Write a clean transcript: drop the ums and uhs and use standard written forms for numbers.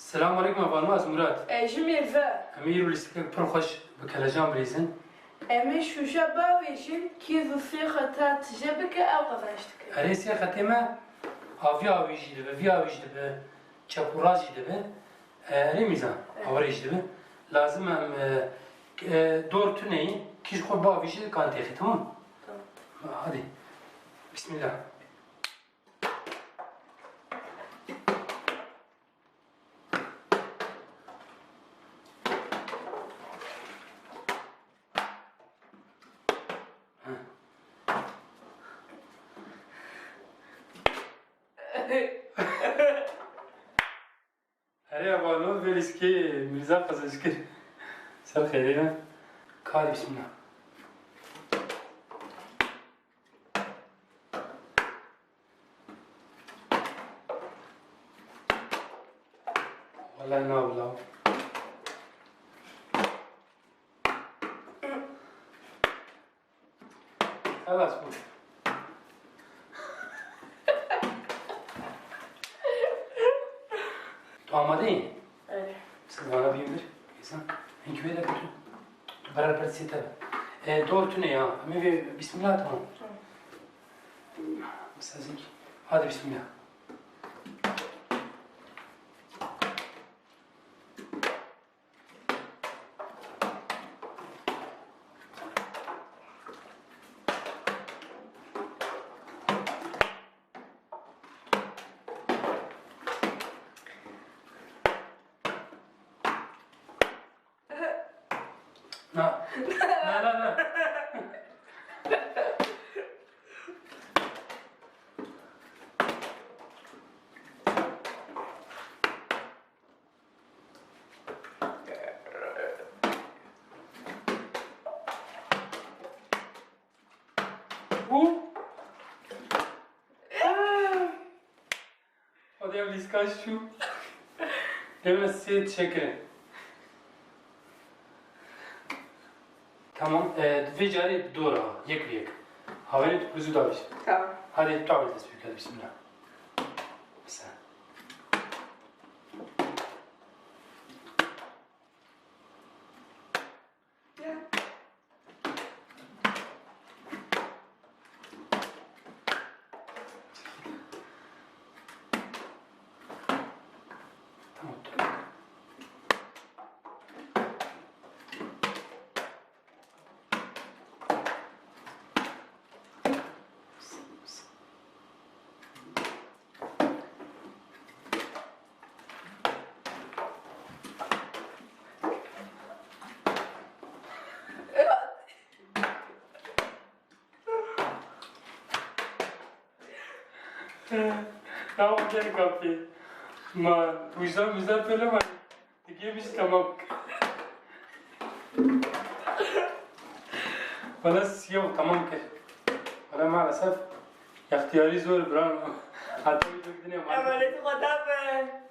السلام عليكم افانو از مراد جميل فا امير وليستك بروخش بكلاجان بريزن امي شو شابا ويشن كيف في خطات جبك او قفشتك اريسي ختمه افيا ويجي دبه فيا ويجي دبه çapuraji debe remizan avaraj debe lazım hem doğru tüneyi kiş kol bağışı kantehi tamam. Tamam. Hadi bismillah. अरे बानो फिर इसके मिर्जा फसज के सब खेलेगा खा बिस्मिल्लाह والله ना बुलाओ خلاص بو تو آماده ای؟ بله. سلوانا بیمیر ایسان اینکه بیده بتو تو برای برسی تبه دور تو نه ها همه بسم الله تمام بس از اینکه هاده بسم الله لا لا لا لا O da bliska şu. Hemen size teşekkür ederim. Tamam. Ve cari doğru. Yek bir yek. Havayı tutuzu da bir. Tamam. Hadi tutabili tesbih hadi bismillah. Sen. Tamam. Tamam gel kapıyı. Ma, müzden böyle mi? Diyemiş tamam. Bana yok tamam ki. Bana maalesef ihtiyari zor bırakma. Hatta bir dökdüğüne var. Emanet kadar be.